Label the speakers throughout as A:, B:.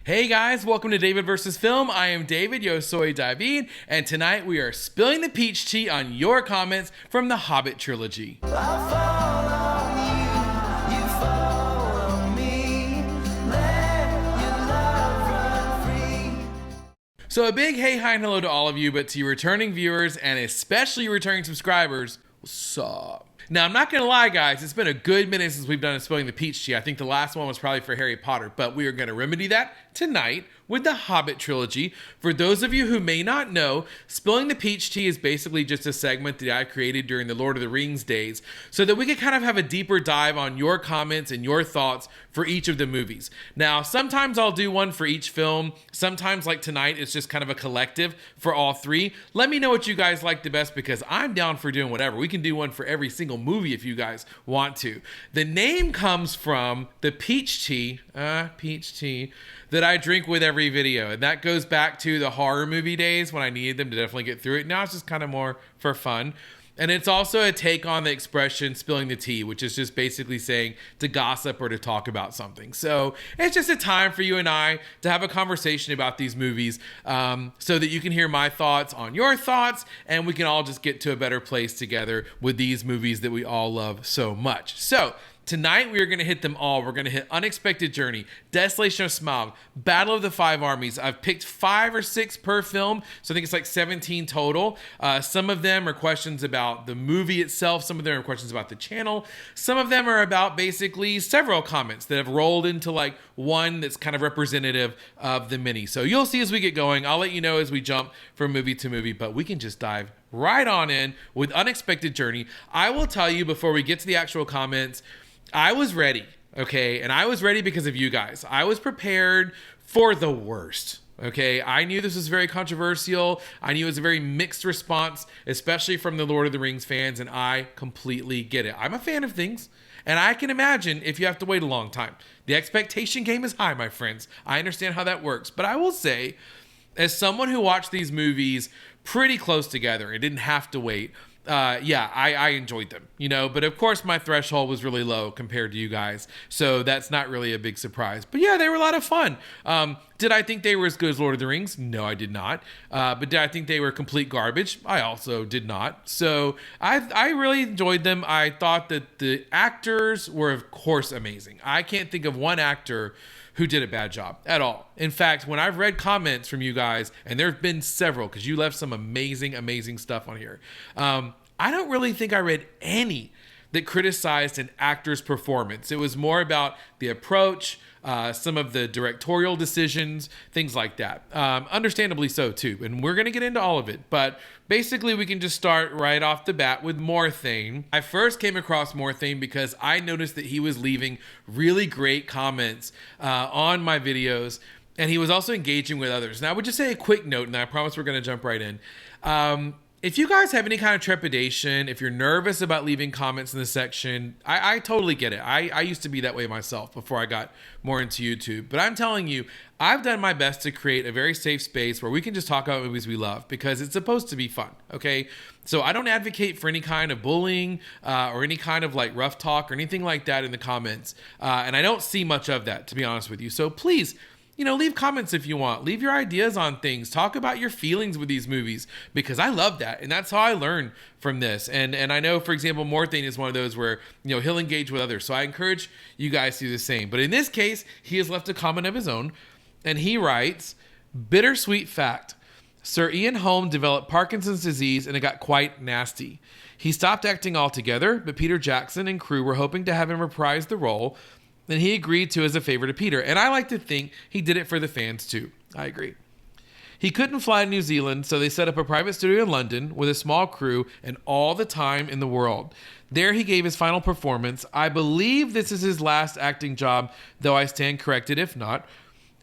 A: Hey guys, welcome to David vs. Film. I am David, yo soy David, and tonight we are spilling the peach tea on your comments from the Hobbit trilogy. So a big hey, hi, and hello to all of you, but to you returning viewers and especially returning subscribers, what's up? Now, I'm not going to lie, guys. It's been a good minute since we've done a Spilling the Peach Tea. I think the last one was probably for Harry Potter, but we are going to remedy that tonight with the Hobbit trilogy. For those of you who may not know, Spilling the Peach Tea is basically just a segment that I created during the Lord of the Rings days so that we could kind of have a deeper dive on your comments and your thoughts for each of the movies. Now, sometimes I'll do one for each film. Sometimes, like tonight, it's just kind of a collective for all three. Let me know what you guys like the best because I'm down for doing whatever. We can do one for every single movie if you guys want to. The name comes from the peach tea that I drink with every video, and that goes back to the horror movie days when I needed them to definitely get through it. Now it's just kind of more for fun. And it's also a take on the expression spilling the tea, which is just basically saying to gossip or to talk about something. So it's just a time for you and I to have a conversation about these movies so that you can hear my thoughts on your thoughts and we can all just get to a better place together with these movies that we all love so much. So tonight, we are going to hit them all. We're going to hit Unexpected Journey, Desolation of Smaug, Battle of the Five Armies. I've picked 5 or 6 per film, so I think it's like 17 total. Some of them are questions about the movie itself. Some of them are questions about the channel. Some of them are about basically several comments that have rolled into like one that's kind of representative of the mini. So you'll see as we get going. I'll let you know as we jump from movie to movie, but we can just dive right on in with Unexpected Journey. I will tell you before we get to the actual comments, I was ready, okay? And I was ready because of you guys. I was prepared for the worst, okay? I knew this was very controversial. I knew it was a very mixed response, especially from the Lord of the Rings fans, and I completely get it. I'm a fan of things, and I can imagine if you have to wait a long time. The expectation game is high, my friends. I understand how that works, but I will say, as someone who watched these movies pretty close together and didn't have to wait, I enjoyed them, but of course my threshold was really low compared to you guys. So that's not really a big surprise, but yeah, they were a lot of fun. Did I think they were as good as Lord of the Rings? No, I did not. But did I think they were complete garbage? I also did not. So I really enjoyed them. I thought that the actors were of course amazing. I can't think of one actor who did a bad job at all. In fact, when I've read comments from you guys, and there have been several because you left some amazing stuff on here, I don't really think I read any that criticized an actor's performance. It was more about the approach, some of the directorial decisions, things like that. Understandably so too, and we're gonna get into all of it, but basically we can just start right off the bat with Morthane. I first came across Morthane because I noticed that he was leaving really great comments on my videos, and he was also engaging with others. Now I would just say a quick note, and I promise we're gonna jump right in. If you guys have any kind of trepidation, if you're nervous about leaving comments in the section, I totally get it. I used to be that way myself before I got more into YouTube. But I'm telling you, I've done my best to create a very safe space where we can just talk about movies we love because it's supposed to be fun, okay? So I don't advocate for any kind of bullying or any kind of like rough talk or anything like that in the comments. And I don't see much of that, to be honest with you. So please, leave comments if you want. Leave your ideas on things. Talk about your feelings with these movies because I love that. And that's how I learn from this. And I know, for example, Morthane is one of those where, he'll engage with others. So I encourage you guys to do the same. But in this case, he has left a comment of his own and he writes, bittersweet fact. Sir Ian Holm developed Parkinson's disease and it got quite nasty. He stopped acting altogether, but Peter Jackson and crew were hoping to have him reprise the role. And he agreed to as a favor to Peter. And I like to think he did it for the fans too. I agree. He couldn't fly to New Zealand, so they set up a private studio in London with a small crew and all the time in the world. There he gave his final performance. I believe this is his last acting job, though I stand corrected if not.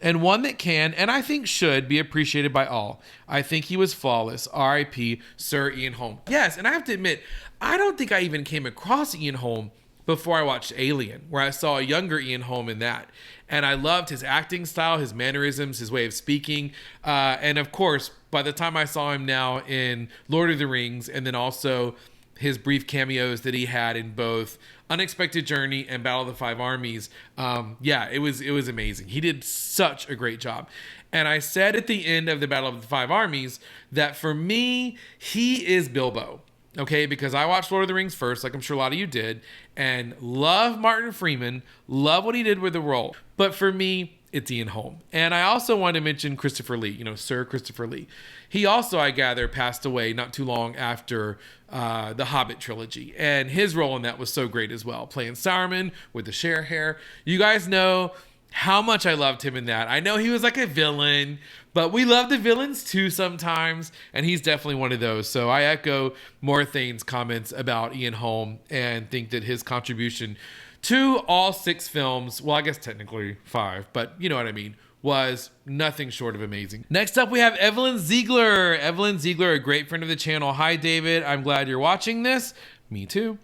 A: And one that can, and I think should, be appreciated by all. I think he was flawless. R.I.P. Sir Ian Holm. Yes, and I have to admit, I don't think I even came across Ian Holm before I watched Alien, where I saw a younger Ian Holm in that. And I loved his acting style, his mannerisms, his way of speaking. And of course, by the time I saw him now in Lord of the Rings, and then also his brief cameos that he had in both Unexpected Journey and Battle of the Five Armies. It was amazing. He did such a great job. And I said at the end of the Battle of the Five Armies that for me, he is Bilbo. Okay, because I watched Lord of the Rings first, like I'm sure a lot of you did, and love Martin Freeman, love what he did with the role. But for me, it's Ian Holm. And I also wanted to mention Christopher Lee, Sir Christopher Lee. He also, I gather, passed away not too long after the Hobbit trilogy. And his role in that was so great as well, playing Saruman with the share hair. You guys know how much I loved him in that. I know he was like a villain, but we love the villains too sometimes, and he's definitely one of those. So I echo Morthane's comments about Ian Holm and think that his contribution to all 6 films, well, I guess technically 5, but you know what I mean, was nothing short of amazing. Next up, we have Evelynziegler. Evelynziegler, a great friend of the channel. Hi, David. I'm glad you're watching this. Me too.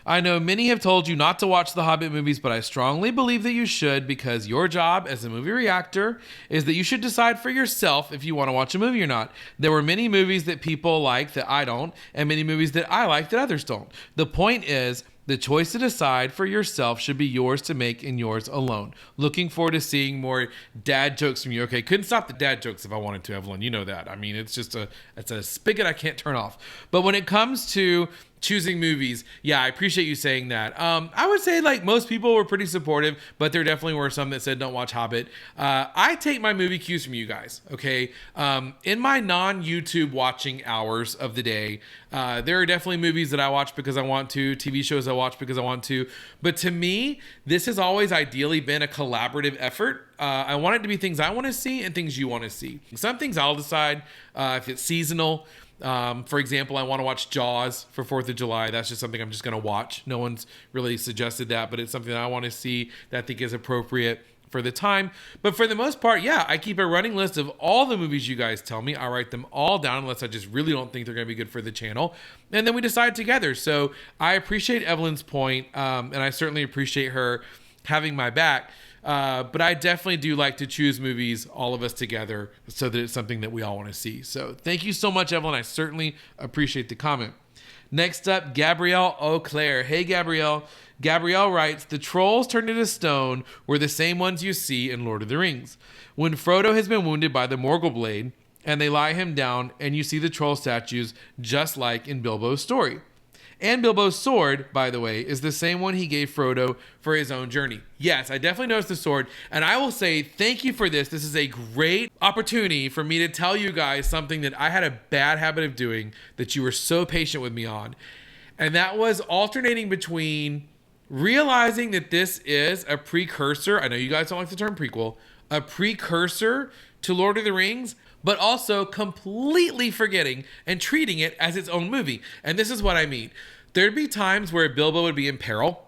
A: I know many have told you not to watch the Hobbit movies, but I strongly believe that you should, because your job as a movie reactor is that you should decide for yourself if you want to watch a movie or not. There were many movies that people like that I don't, and many movies that I like that others don't. The point is, the choice to decide for yourself should be yours to make and yours alone. Looking forward to seeing more dad jokes from you. Okay, couldn't stop the dad jokes if I wanted to, Evelyn. You know that. I mean, it's a spigot I can't turn off. But when it comes to choosing movies, yeah, I appreciate you saying that. I would say like most people were pretty supportive, but there definitely were some that said don't watch Hobbit. I take my movie cues from you guys, okay? In my non-YouTube watching hours of the day, there are definitely movies that I watch because I want to, TV shows I watch because I want to, but to me, this has always ideally been a collaborative effort. I want it to be things I want to see and things you want to see. Some things I'll decide if it's seasonal. For example, I want to watch Jaws for 4th of July. That's just something I'm just going to watch. No one's really suggested that, but it's something that I want to see that I think is appropriate for the time. But for the most part, yeah, I keep a running list of all the movies you guys tell me. I write them all down unless I just really don't think they're going to be good for the channel. And then we decide together. So I appreciate Evelyn's point, and I certainly appreciate her having my back. But I definitely do like to choose movies, all of us together, so that it's something that we all want to see. So thank you so much, Evelyn. I certainly appreciate the comment. Next up, Gabrielle Auclair. Hey, Gabrielle. Gabrielle writes, the trolls turned into stone were the same ones you see in Lord of the Rings. When Frodo has been wounded by the Morgul blade, and they lie him down, and you see the troll statues just like in Bilbo's story. And Bilbo's sword, by the way, is the same one he gave Frodo for his own journey. Yes, I definitely noticed the sword. And I will say thank you for this. This is a great opportunity for me to tell you guys something that I had a bad habit of doing that you were so patient with me on. And that was alternating between realizing that this is a precursor. I know you guys don't like the term prequel. A precursor to Lord of the Rings, but also completely forgetting and treating it as its own movie. And this is what I mean. There'd be times where Bilbo would be in peril,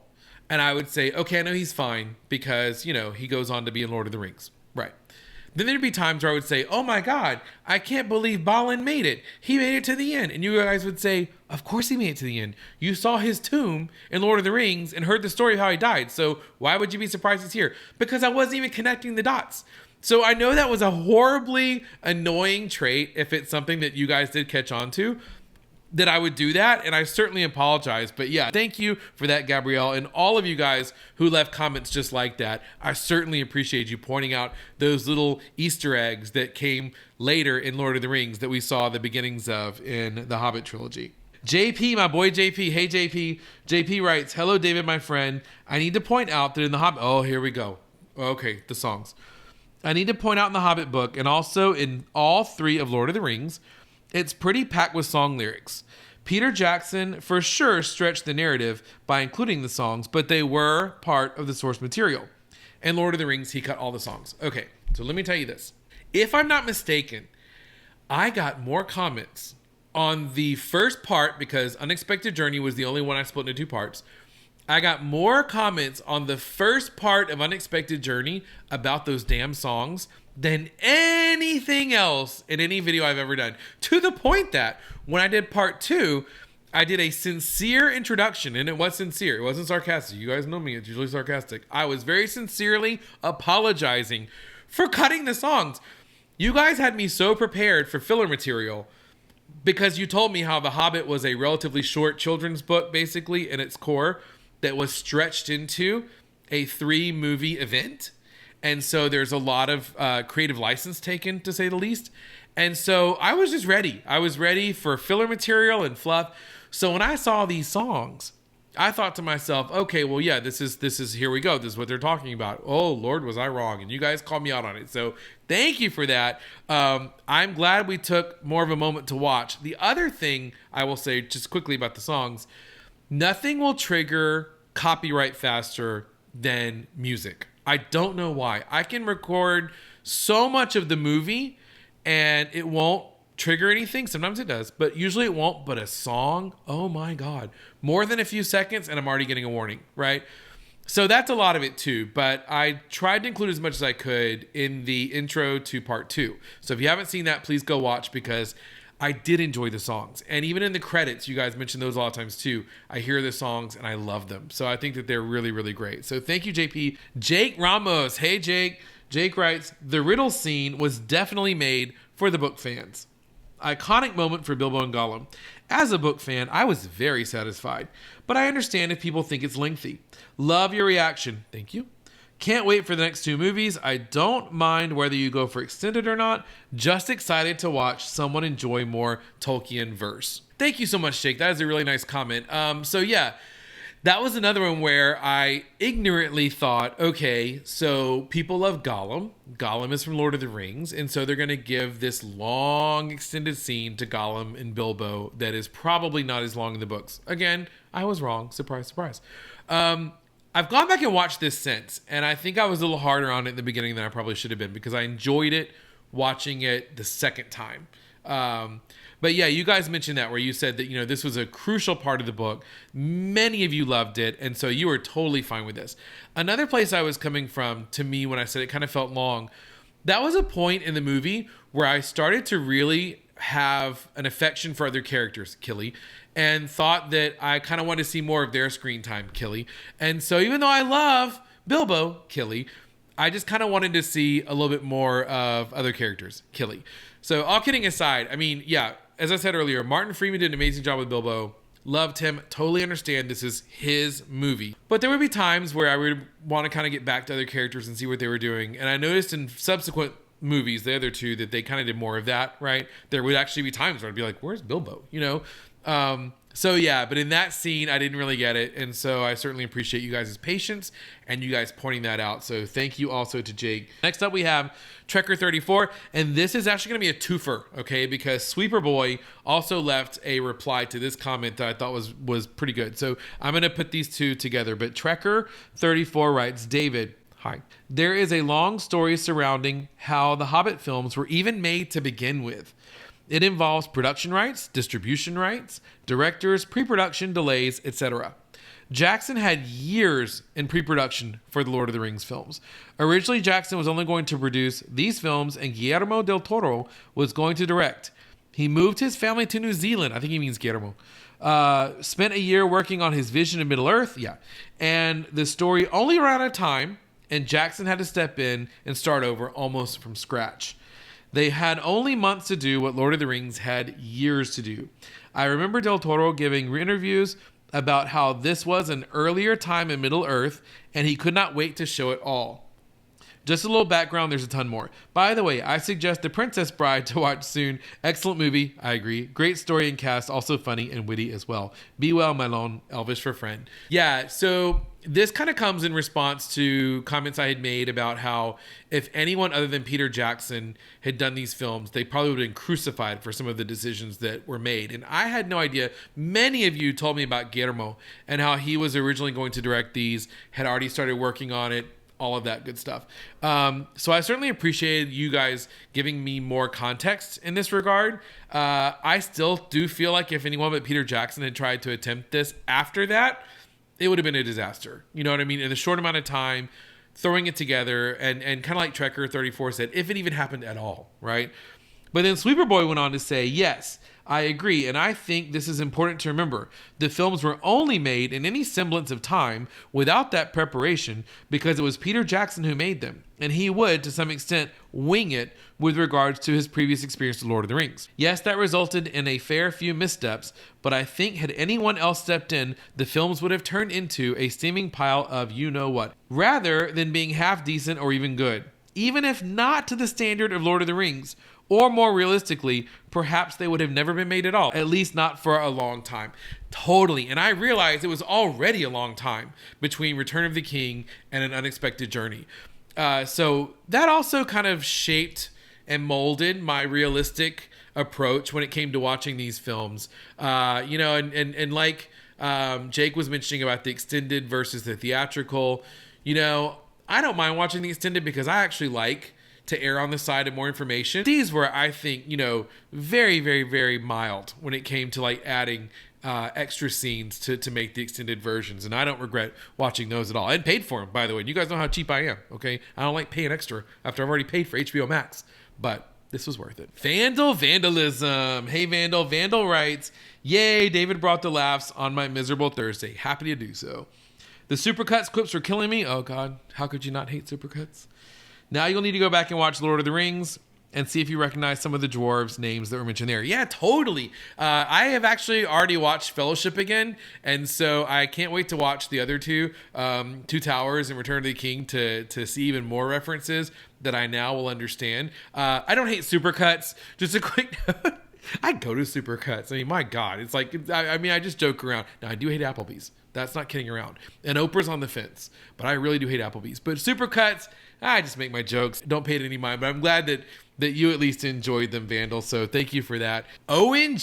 A: and I would say, okay, I know he's fine because, he goes on to be in Lord of the Rings. Right. Then there'd be times where I would say, oh my God, I can't believe Balin made it. He made it to the end. And you guys would say, of course he made it to the end. You saw his tomb in Lord of the Rings and heard the story of how he died. So why would you be surprised he's here? Because I wasn't even connecting the dots. So I know that was a horribly annoying trait if it's something that you guys did catch on to, that I would do that, and I certainly apologize. But yeah, thank you for that, Gabrielle, and all of you guys who left comments just like that. I certainly appreciate you pointing out those little Easter eggs that came later in Lord of the Rings that we saw the beginnings of in the Hobbit trilogy. JP, my boy JP. Hey, JP. JP writes, hello, David, my friend. I need to point out that in the Hobbit... Oh, here we go. Okay, the songs. I need to point out in the Hobbit book, and also in all 3 of Lord of the Rings, it's pretty packed with song lyrics. Peter Jackson for sure stretched the narrative by including the songs, but they were part of the source material. In Lord of the Rings, he cut all the songs. Okay, so let me tell you this. If I'm not mistaken, I got more comments on the first part, because Unexpected Journey was the only one I split into 2 parts. I got more comments on the first part of Unexpected Journey about those damn songs than anything else in any video I've ever done. To the point that when I did part 2, I did a sincere introduction, and it was sincere. It wasn't sarcastic. You guys know me. It's usually sarcastic. I was very sincerely apologizing for cutting the songs. You guys had me so prepared for filler material because you told me how The Hobbit was a relatively short children's book, basically, in its core, that was stretched into a 3-movie event. And so there's a lot of creative license taken, to say the least. And so I was just ready. I was ready for filler material and fluff. So when I saw these songs, I thought to myself, okay, well, yeah, this is here we go. This is what they're talking about. Oh, Lord, was I wrong? And you guys called me out on it. So thank you for that. I'm glad we took more of a moment to watch. The other thing I will say just quickly about the songs, nothing will trigger copyright faster than music. I don't know why. I can record so much of the movie and it won't trigger anything. Sometimes it does, but usually it won't. But a song, oh my God, more than a few seconds and I'm already getting a warning, right? So that's a lot of it too. But I tried to include as much as I could in the intro to part 2. So if you haven't seen that, please go watch, because I did enjoy the songs. And even in the credits, you guys mentioned those a lot of times too. I hear the songs and I love them. So I think that they're really, really great. So thank you, JP. Jake Ramos. Hey, Jake. Jake writes, the riddle scene was definitely made for the book fans. Iconic moment for Bilbo and Gollum. As a book fan, I was very satisfied, but I understand if people think it's lengthy. Love your reaction. Thank you. Can't wait for the next 2 movies. I don't mind whether you go for extended or not. Just excited to watch someone enjoy more Tolkien verse. Thank you so much, Jake. That is a really nice comment. So yeah, that was another one where I ignorantly thought, okay, so people love Gollum. Gollum is from Lord of the Rings, and so they're going to give this long extended scene to Gollum and Bilbo that is probably not as long in the books. Again, I was wrong. Surprise, surprise. I've gone back and watched this since, and I think I was a little harder on it in the beginning than I probably should have been, because I enjoyed it watching it the second time. But yeah, you guys mentioned that, where you said that, this was a crucial part of the book. Many of you loved it, and so you were totally fine with this. Another place I was coming from, to me, when I said it kind of felt long, that was a point in the movie where I started to really have an affection for other characters, Killy, and thought that I kind of wanted to see more of their screen time, Killy. And so even though I love Bilbo, Killy, I just kind of wanted to see a little bit more of other characters, Killy. So all kidding aside, I mean, yeah, as I said earlier, Martin Freeman did an amazing job with Bilbo. Loved him. Totally understand this is his movie. But there would be times where I would want to kind of get back to other characters and see what they were doing. And I noticed in subsequent movies, the other 2, that they kind of did more of that, right? There would actually be times where I'd be like, where's Bilbo? So yeah, but in that scene, I didn't really get it. And so I certainly appreciate you guys' patience and you guys pointing that out. So thank you also to Jake. Next up, we have Trekker34. And this is actually going to be a twofer, okay? Because Sweeper Boy also left a reply to this comment that I thought was pretty good. So I'm going to put these 2 together. But Trekker34 writes, David, hi. There is a long story surrounding how the Hobbit films were even made to begin with. It involves production rights, distribution rights, directors, pre-production delays, etc. Jackson had years in pre-production for the Lord of the Rings films. Originally, Jackson was only going to produce these films, and Guillermo del Toro was going to direct. He moved his family to New Zealand. I think he means Guillermo. Spent a year working on his vision of Middle-earth. Yeah. And the story only ran out of time, and Jackson had to step in and start over almost from scratch. They had only months to do what Lord of the Rings had years to do. I remember Del Toro giving interviews about how this was an earlier time in Middle-earth, and he could not wait to show it all. Just a little background, there's a ton more. By the way, I suggest The Princess Bride to watch soon. Excellent movie, I agree. Great story and cast, also funny and witty as well. Be well, Melon, Elvish for friend. Yeah, so this kind of comes in response to comments I had made about how if anyone other than Peter Jackson had done these films, they probably would have been crucified for some of the decisions that were made. And I had no idea. Many of you told me about Guillermo and how he was originally going to direct these, had already started working on it, all of that good stuff. So I certainly appreciated you guys giving me more context in this regard. I still do feel like if anyone but Peter Jackson had tried to attempt this after that, it would have been a disaster. You know what I mean? In a short amount of time, throwing it together and kind of like Trekker34 said, if it even happened at all, right? But then Sweeperboy went on to say, yes, I agree, and I think this is important to remember. The films were only made in any semblance of time without that preparation because it was Peter Jackson who made them, and he would, to some extent, wing it with regards to his previous experience with Lord of the Rings. Yes, that resulted in a fair few missteps, but I think had anyone else stepped in, the films would have turned into a steaming pile of you-know-what, rather than being half-decent or even good. Even if not to the standard of Lord of the Rings, or more realistically, perhaps they would have never been made at all, at least not for a long time. Totally. And I realized it was already a long time between Return of the King and An Unexpected Journey. So that also kind of shaped and molded my realistic approach when it came to watching these films. And like Jake was mentioning about the extended versus the theatrical, I don't mind watching the extended because I actually like to err on the side of more information. These were, I think, very, very, very mild when it came to like adding extra scenes to make the extended versions. And I don't regret watching those at all. I paid for them, by the way. You guys know how cheap I am, okay? I don't like paying extra after I've already paid for HBO Max. But this was worth it. Vandalism. Hey, Vandal. Vandal writes, yay, David brought the laughs on my miserable Thursday. Happy to do so. The Supercuts clips were killing me. Oh, God. How could you not hate Supercuts? Now you'll need to go back and watch Lord of the Rings and see if you recognize some of the dwarves' names that were mentioned there. Yeah, totally. I have actually already watched Fellowship again, and so I can't wait to watch the other two, Two Towers and Return of the King, to see even more references that I now will understand. I don't hate Supercuts. Just a quick note. I go to Supercuts. I mean, my God. It's like, I just joke around. Now, I do hate Applebee's. That's not kidding around. And Oprah's on the fence. But I really do hate Applebee's. But Supercuts, I just make my jokes. Don't pay it any mind. But I'm glad that you at least enjoyed them, Vandal. So thank you for that. Owen,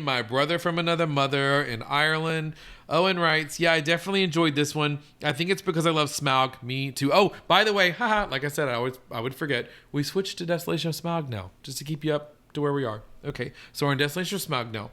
A: my brother from another mother in Ireland. Owen writes, yeah, I definitely enjoyed this one. I think it's because I love Smaug. Me too. Oh, by the way, like I said, I would forget. We switched to Desolation of Smaug now, just to keep you up to where we are. Okay, so we're in Desolation of Smaug now.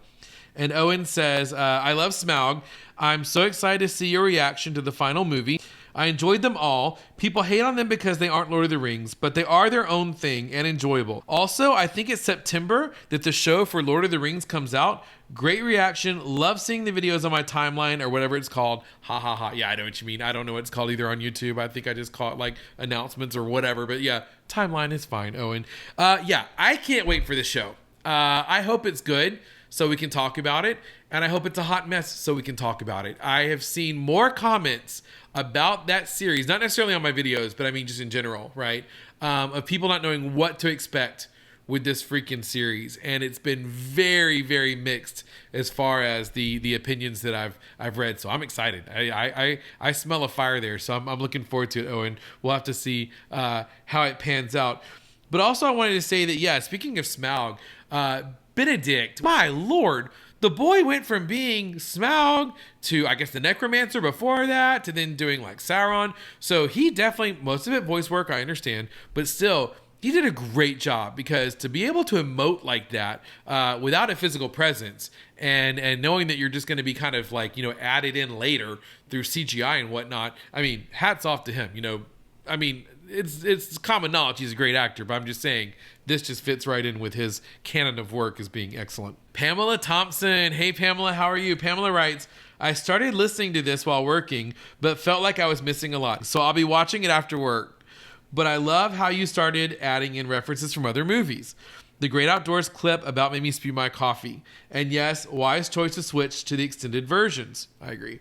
A: And Owen says, I love Smaug. I'm so excited to see your reaction to the final movie. I enjoyed them all. People hate on them because they aren't Lord of the Rings, but they are their own thing and enjoyable. Also, I think it's September that the show for Lord of the Rings comes out. Great reaction. Love seeing the videos on my timeline or whatever it's called. Ha ha ha. Yeah, I know what you mean. I don't know what it's called either on YouTube. I think I just call it like announcements or whatever. But yeah, timeline is fine, Owen. Yeah, I can't wait for the show. I hope it's good so we can talk about it. And I hope it's a hot mess so we can talk about it. I have seen more comments about that series, not necessarily on my videos, but I mean just in general, right? Of people not knowing what to expect with this freaking series. And it's been very, very mixed as far as the opinions that I've read. So I'm excited. I smell a fire there. So I'm looking forward to it, Owen. We'll have to see how it pans out. But also I wanted to say that, yeah, speaking of Smaug, Benedict, my Lord, the boy went from being Smaug to, I guess, the Necromancer before that, to then doing like Sauron. So he definitely, most of it voice work, I understand, but still, he did a great job, because to be able to emote like that without a physical presence and knowing that you're just going to be kind of like, added in later through CGI and whatnot, I mean, hats off to him. I mean, it's common knowledge he's a great actor, but I'm just saying this just fits right in with his canon of work as being excellent. Pamela Thompson. Hey, Pamela, how are you? Pamela writes, I started listening to this while working, but felt like I was missing a lot. So I'll be watching it after work. But I love how you started adding in references from other movies. The Great Outdoors clip about made me spew my coffee. And yes, wise choice to switch to the extended versions. I agree.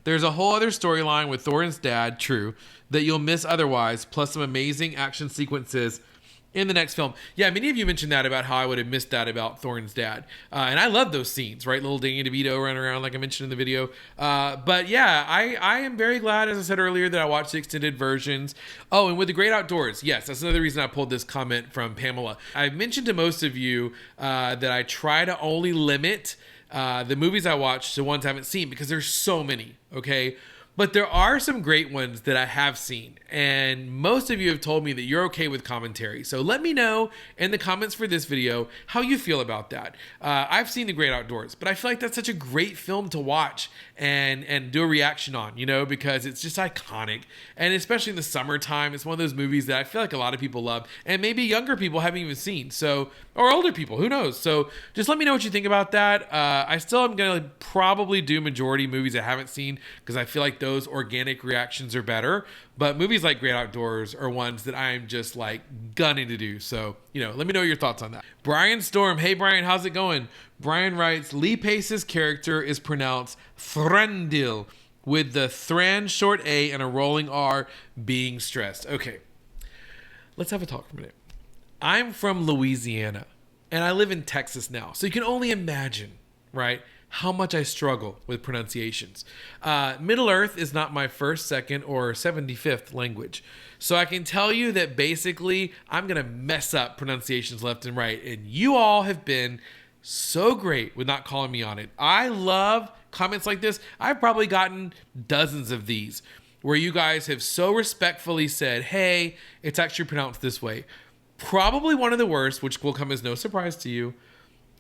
A: There's a whole other storyline with Thorin's dad, true, that you'll miss otherwise, plus some amazing action sequences in the next film. Yeah, many of you mentioned that about how I would have missed that about Thorin's dad. And I love those scenes, right? Little Danny DeVito running around like I mentioned in the video. But yeah, I am very glad, as I said earlier, that I watched the extended versions. Oh, and with The Great Outdoors, yes, that's another reason I pulled this comment from Pamela. I've mentioned to most of you that I try to only limit the movies I watch to ones I haven't seen, because there's so many, okay? But there are some great ones that I have seen, and most of you have told me that you're okay with commentary. So let me know in the comments for this video how you feel about that. I've seen The Great Outdoors, but I feel like that's such a great film to watch and do a reaction on, you know, because it's just iconic. And especially in the summertime, it's one of those movies that I feel like a lot of people love, and maybe younger people haven't even seen, so, or older people, who knows? So just let me know what you think about that. I still am going to probably do majority movies I haven't seen, because I feel like those organic reactions are better. But movies like Great Outdoors are ones that I'm just like gunning to do. So, you know, let me know your thoughts on that. Brian Storm. Hey, Brian, how's it going? Brian writes, Lee Pace's character is pronounced Thranduil, with the Thran short A and a rolling R being stressed. Okay, let's have a talk for a minute. I'm from Louisiana, and I live in Texas now. So you can only imagine, right, how much I struggle with pronunciations. Middle Earth is not my first, second, or 75th language. So I can tell you that basically I'm going to mess up pronunciations left and right. And you all have been so great with not calling me on it. I love comments like this. I've probably gotten dozens of these where you guys have so respectfully said, hey, it's actually pronounced this way. Probably one of the worst, which will come as no surprise to you,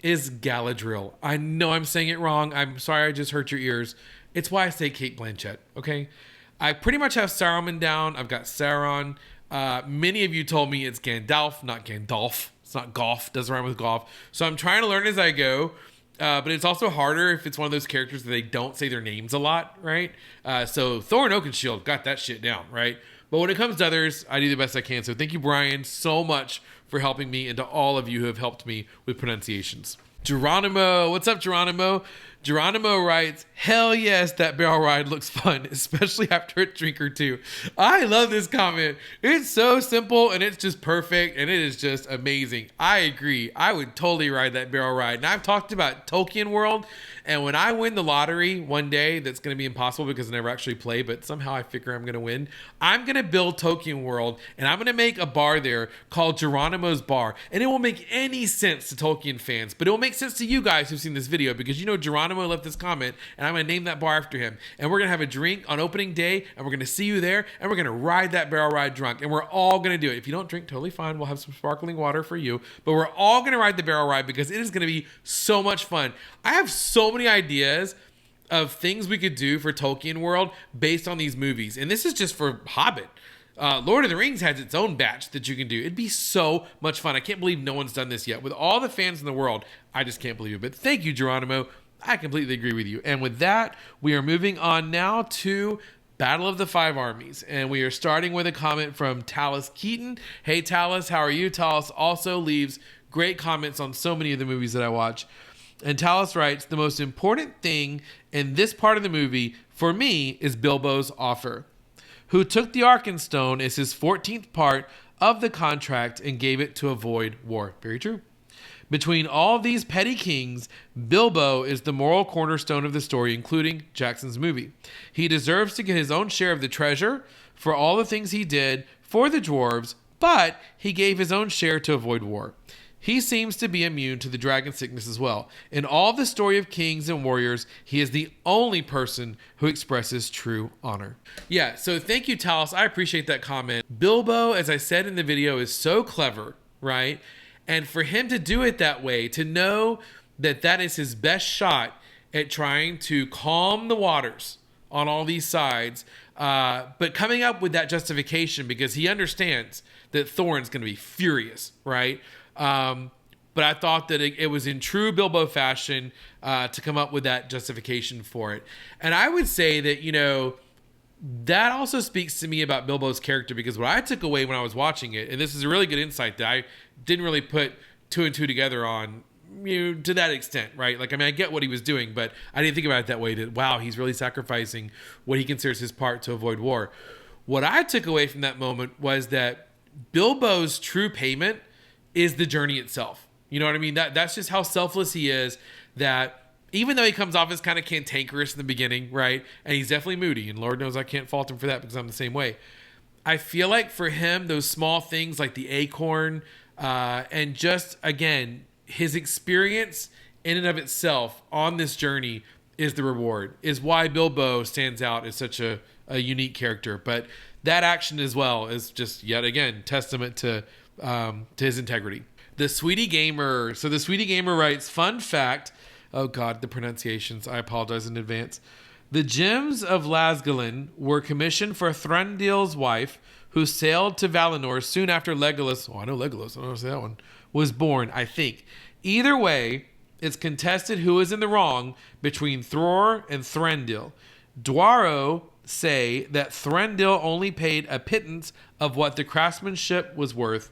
A: is Galadriel. I know I'm saying it wrong. I'm sorry I just hurt your ears. It's why I say Cate Blanchett, okay? I pretty much have Saruman down. I've got Sauron. Many of you told me it's Gandalf, not Gandalf. It's not golf. Doesn't rhyme with golf. So I'm trying to learn as I go. But it's also harder if it's one of those characters that they don't say their names a lot, right? So Thorin Oakenshield got that shit down, right? But when it comes to others, I do the best I can. So thank you, Brian, so much for helping me, and to all of you who have helped me with pronunciations. Geronimo, what's up, Geronimo? Geronimo writes, hell yes, that barrel ride looks fun, especially after a drink or two. I love this comment. It's so simple and it's just perfect and it is just amazing. I agree. I would totally ride that barrel ride. And I've talked about Tolkien World, and when I win the lottery one day, that's going to be impossible because I never actually play, but somehow I figure I'm going to win. I'm going to build Tolkien World, and I'm going to make a bar there called Geronimo's Bar. And it won't make any sense to Tolkien fans, but it will make sense to you guys who've seen this video, because you know Geronimo left this comment, and I'm going to name that bar after him. And we're going to have a drink on opening day, and we're going to see you there, and we're going to ride that barrel ride drunk, and we're all going to do it. If you don't drink, totally fine. We'll have some sparkling water for you, but we're all going to ride the barrel ride because it is going to be so much fun. I have so many ideas of things we could do for Tolkien World based on these movies, and this is just for Hobbit. Lord of the Rings has its own batch that you can do. It'd be so much fun. I can't believe no one's done this yet. With all the fans in the world, I just can't believe it. But thank you, Geronimo. I completely agree with you. And with that, we are moving on now to Battle of the Five Armies. And we are starting with a comment from Talus Keaton. Hey, Talus, how are you? Talus also leaves great comments on so many of the movies that I watch. And Talus writes, the most important thing in this part of the movie for me is Bilbo's offer, who took the Arkenstone as his 14th part of the contract and gave it to avoid war. Very true. Between all these petty kings, Bilbo is the moral cornerstone of the story, including Jackson's movie. He deserves to get his own share of the treasure for all the things he did for the dwarves, but he gave his own share to avoid war. He seems to be immune to the dragon sickness as well. In all the story of kings and warriors, he is the only person who expresses true honor. Yeah, so thank you, Talus. I appreciate that comment. Bilbo, as I said in the video, is so clever, right? And for him to do it that way, to know that that is his best shot at trying to calm the waters on all these sides, but coming up with that justification because he understands that Thorin's going to be furious, right? But I thought that it was in true Bilbo fashion to come up with that justification for it. And I would say that, you know, that also speaks to me about Bilbo's character, because what I took away when I was watching it, and this is a really good insight that I didn't really put two and two together on, you know, to that extent, right? Like, I mean, I get what he was doing, but I didn't think about it that way, that, wow, he's really sacrificing what he considers his part to avoid war. What I took away from that moment was that Bilbo's true payment is the journey itself. You know what I mean? That's just how selfless he is, that even though he comes off as kind of cantankerous in the beginning, right? And he's definitely moody, and Lord knows I can't fault him for that because I'm the same way. I feel like for him, those small things like the acorn and just, again, his experience in and of itself on this journey is the reward, is why Bilbo stands out as such a unique character. But that action as well is just, yet again, testament to his integrity. The Sweetie Gamer. So the Sweetie Gamer writes, fun fact. Oh God, the pronunciations. I apologize in advance. The gems of Lasgalen were commissioned for Thranduil's wife, who sailed to Valinor soon after Legolas. Oh, I know Legolas. I don't know say that one. Was born, I think. Either way, it's contested who is in the wrong between Thror and Thranduil. Dwaro say that Thranduil only paid a pittance of what the craftsmanship was worth,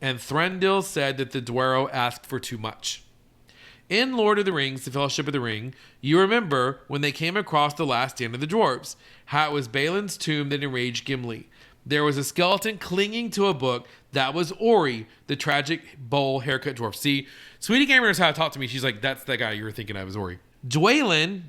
A: and Thranduil said that the Dwaro asked for too much. In Lord of the Rings, The Fellowship of the Ring, you remember when they came across the last stand of the dwarves, how it was Balin's tomb that enraged Gimli. There was a skeleton clinging to a book. That was Ori, the tragic bowl haircut dwarf. See, Sweetie Gamer knows how to talk to me. She's like, that's the guy you were thinking of, is Ori. Dwalin,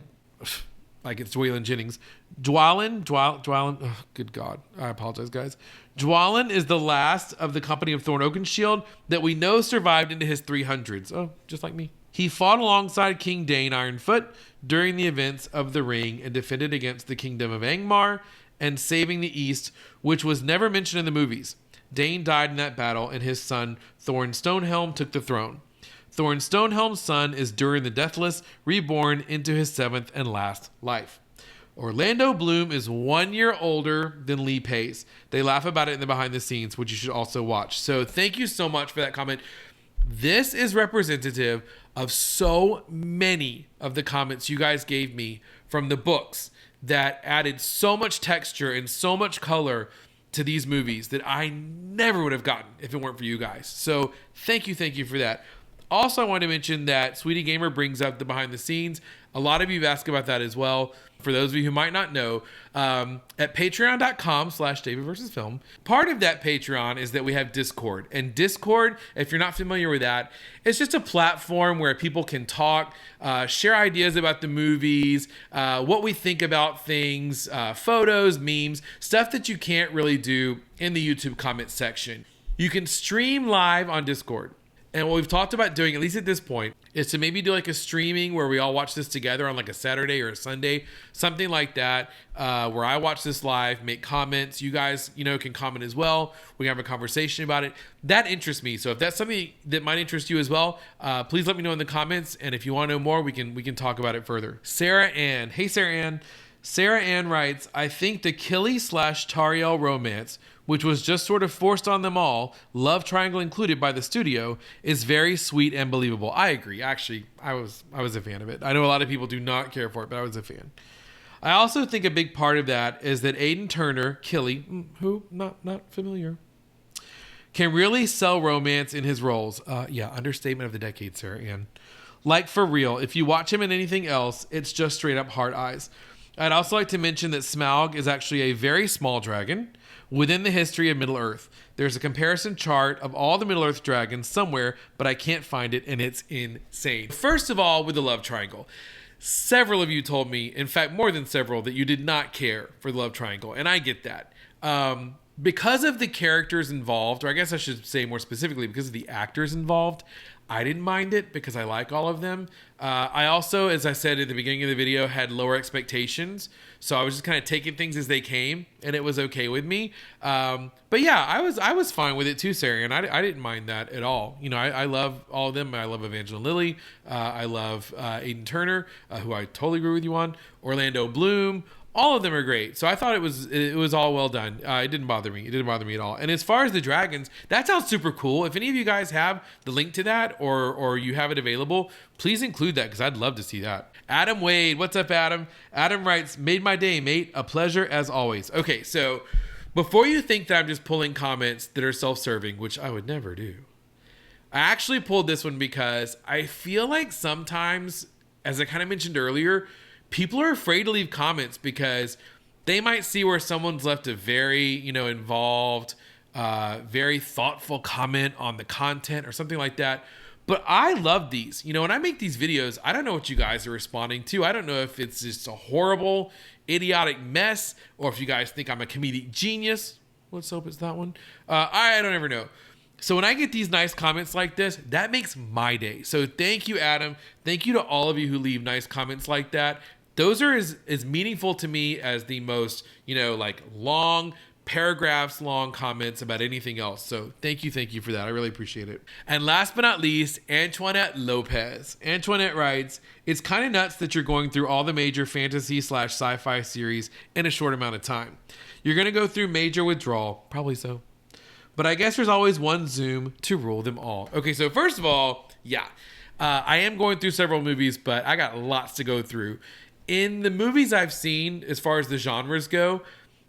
A: like it's Dwalin Jennings. Dwalin, oh, good God. I apologize, guys. Dwalin is the last of the company of Thorn Oakenshield that we know survived into his 300s. Oh, just like me. He fought alongside King Dane Ironfoot during the events of the Ring and defended against the kingdom of Angmar and saving the East, which was never mentioned in the movies. Dane died in that battle, and his son, Thorin Stonehelm, took the throne. Thorin Stonehelm's son is Durin the Deathless, reborn into his 7th and last life. Orlando Bloom is 1 year older than Lee Pace. They laugh about it in the behind the scenes, which you should also watch. So thank you so much for that comment. This is representative of so many of the comments you guys gave me from the books that added so much texture and so much color to these movies that I never would have gotten if it weren't for you guys. So thank you for that. Also, I want to mention that Sweetie Gamer brings up the behind the scenes. A lot of you have asked about that as well. For those of you who might not know, at patreon.com/DavidVersusFilm, part of that Patreon is that we have Discord. And Discord, if you're not familiar with that, it's just a platform where people can talk, share ideas about the movies, what we think about things, photos, memes, stuff that you can't really do in the YouTube comment section. You can stream live on Discord. And what we've talked about doing, at least at this point, is to maybe do like a streaming where we all watch this together on like a Saturday or a Sunday, something like that, where I watch this live, make comments. You guys, can comment as well. We can have a conversation about it. That interests me. So if that's something that might interest you as well, please let me know in the comments. And if you want to know more, we can talk about it further. Sarah Ann. Hey, Sarah Ann. Sarah Ann writes, I think the Killy/Tariel romance, which was just sort of forced on them all, love triangle included by the studio, is very sweet and believable. I agree. Actually, I was a fan of it. I know a lot of people do not care for it, but I was a fan. I also think a big part of that is that Aidan Turner, Killy, who not familiar, can really sell romance in his roles. Understatement of the decade, Sarah Ann. Like for real, if you watch him in anything else, it's just straight up hard eyes. I'd also like to mention that Smaug is actually a very small dragon within the history of Middle-earth. There's a comparison chart of all the Middle-earth dragons somewhere, but I can't find it, and it's insane. First of all, with the love triangle, several of you told me, in fact, more than several, that you did not care for the love triangle, and I get that. Because of the characters involved, or I guess I should say more specifically, because of the actors involved, I didn't mind it because I like all of them. I also, as I said at the beginning of the video, had lower expectations. So I was just kind of taking things as they came, and it was okay with me. But yeah, I was fine with it too, Sarah, and I didn't mind that at all. I love all of them. I love Evangeline Lilly. I love Aidan Turner, who I totally agree with you on. Orlando Bloom. All of them are great. So I thought it was all well done. It didn't bother me. It didn't bother me at all. And as far as the dragons, that sounds super cool. If any of you guys have the link to that or you have it available, please include that because I'd love to see that. Adam Wade. What's up, Adam? Adam writes, made my day, mate. A pleasure as always. Okay, so before you think that I'm just pulling comments that are self-serving, which I would never do, I actually pulled this one because I feel like sometimes, as I kind of mentioned earlier, people are afraid to leave comments because they might see where someone's left a very, involved, very thoughtful comment on the content or something like that. But I love these. When I make these videos, I don't know what you guys are responding to. I don't know if it's just a horrible, idiotic mess or if you guys think I'm a comedic genius. Let's hope it's that one. I don't ever know. So when I get these nice comments like this, that makes my day. So thank you, Adam. Thank you to all of you who leave nice comments like that. Those are as meaningful to me as the most, like long paragraphs long comments about anything else. So thank you for that. I really appreciate it. And last but not least, Antoinette Lopez. Antoinette writes, "It's kind of nuts that you're going through all the major fantasy/sci-fi series in a short amount of time. You're going to go through major withdrawal." Probably so. "But I guess there's always one Zoom to rule them all." Okay, so first of all, yeah, I am going through several movies, but I got lots to go through. In the movies I've seen, as far as the genres go,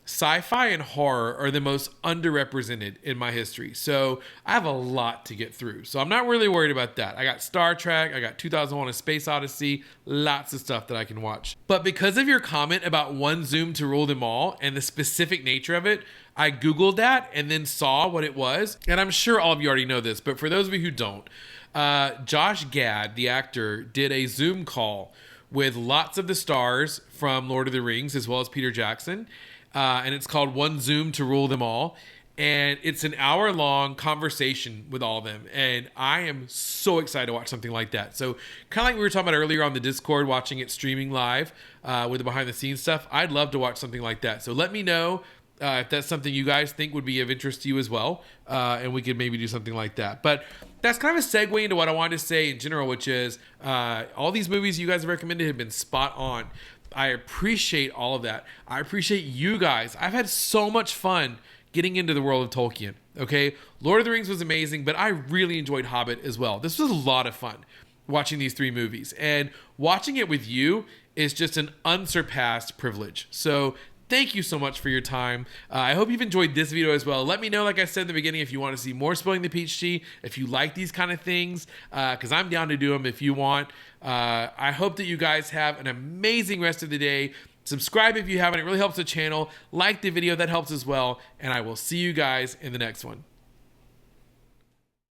A: sci-fi and horror are the most underrepresented in my history. So I have a lot to get through. So I'm not really worried about that. I got Star Trek, I got 2001: A Space Odyssey, lots of stuff that I can watch. But because of your comment about one Zoom to rule them all and the specific nature of it, I Googled that and then saw what it was. And I'm sure all of you already know this, but for those of you who don't, Josh Gad, the actor, did a Zoom call with lots of the stars from Lord of the Rings, as well as Peter Jackson. And it's called One Zoom to Rule Them All. And it's an hour-long conversation with all of them. And I am so excited to watch something like that. So kind of like we were talking about earlier on the Discord, watching it streaming live with the behind-the-scenes stuff, I'd love to watch something like that. So let me know if that's something you guys think would be of interest to you as well. And we could maybe do something like that. But that's kind of a segue into what I wanted to say in general, which is all these movies you guys have recommended have been spot on. I appreciate all of that. I appreciate you guys. I've had so much fun getting into the world of Tolkien. Okay, Lord of the Rings was amazing, but I really enjoyed Hobbit as well. This was a lot of fun watching these 3 movies, and watching it with you is just an unsurpassed privilege. So thank you so much for your time. I hope you've enjoyed this video as well. Let me know, like I said in the beginning, if you want to see more Spilling the Peach Tea, if you like these kind of things, because I'm down to do them if you want. I hope that you guys have an amazing rest of the day. Subscribe if you haven't. It really helps the channel. Like the video. That helps as well. And I will see you guys in the next one.